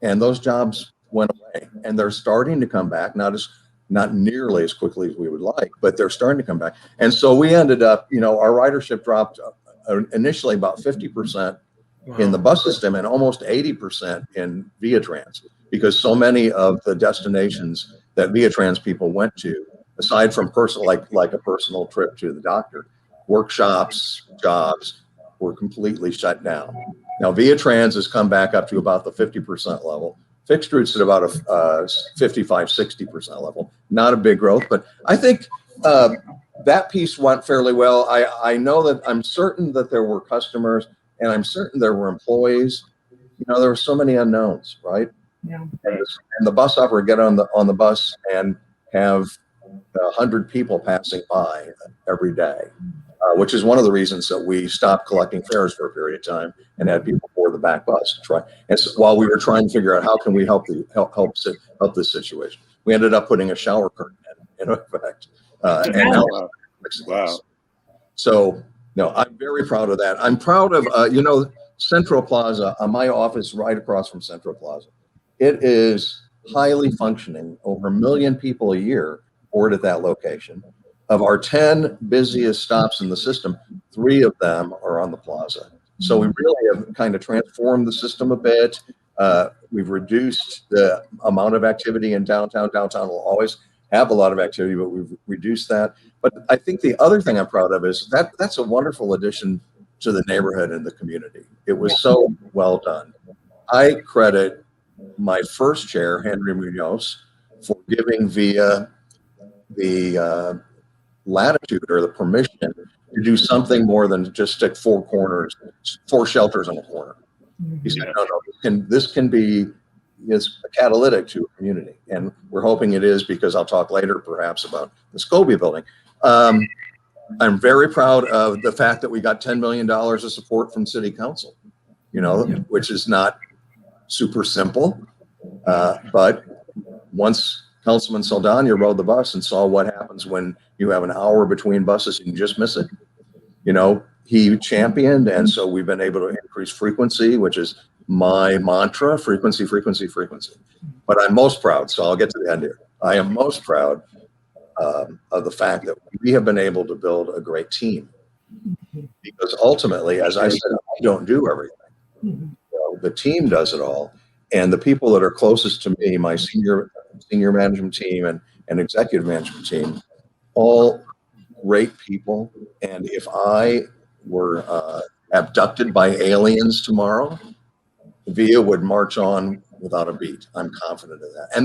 and those jobs went away, and they're starting to come back, not nearly as quickly as we would like, but they're starting to come back. And so we ended up, our ridership dropped initially about 50% in the bus system and almost 80% in Via Trans, because so many of the destinations that Via Trans people went to, aside from like a personal trip to the doctor, workshops, jobs, were completely shut down. Now, Via Trans has come back up to about the 50% level. Fixed routes at about a 55, 60% level. Not a big growth, but I think that piece went fairly well. I know that I'm certain that there were customers, and I'm certain there were employees. There were so many unknowns, right? Yeah. And the bus operator get on the bus and have 100 people passing by every day, which is one of the reasons that we stopped collecting fares for a period of time and had people board the back bus. And so while we were trying to figure out how can we help this situation, we ended up putting a shower curtain in effect. And now, wow. So no, I'm very proud of that. I'm proud of Central Plaza, my office right across from Central Plaza. It is highly functioning. Over 1 million people a year board at that location. Of our 10 busiest stops in the system, 3 of them are on the plaza. So we really have kind of transformed the system a bit. We've reduced the amount of activity in downtown. Downtown will always have a lot of activity, but we've reduced that. But I think the other thing I'm proud of is that's a wonderful addition to the neighborhood and the community. It was so well done. I credit my first chair, Henry Munoz, for giving Via the latitude or the permission to do something more than just stick 4 shelters on a corner. He said, no, this can be a catalytic to a community. And we're hoping it is, because I'll talk later perhaps about the Scobie building. I'm very proud of the fact that we got $10 million of support from City Council, which is not super simple. But once Councilman Saldana rode the bus and saw what happens when you have an hour between buses and you just miss it, he championed. And so we've been able to increase frequency, which is my mantra: frequency. But I'm most proud, so I'll get to the end here. I am most proud of the fact that we have been able to build a great team, because ultimately, as I said, I don't do everything. The team does it all. And the people that are closest to me, my senior management team and executive management team, all great people. And if I were abducted by aliens tomorrow, Via would march on without a beat. I'm confident of that. And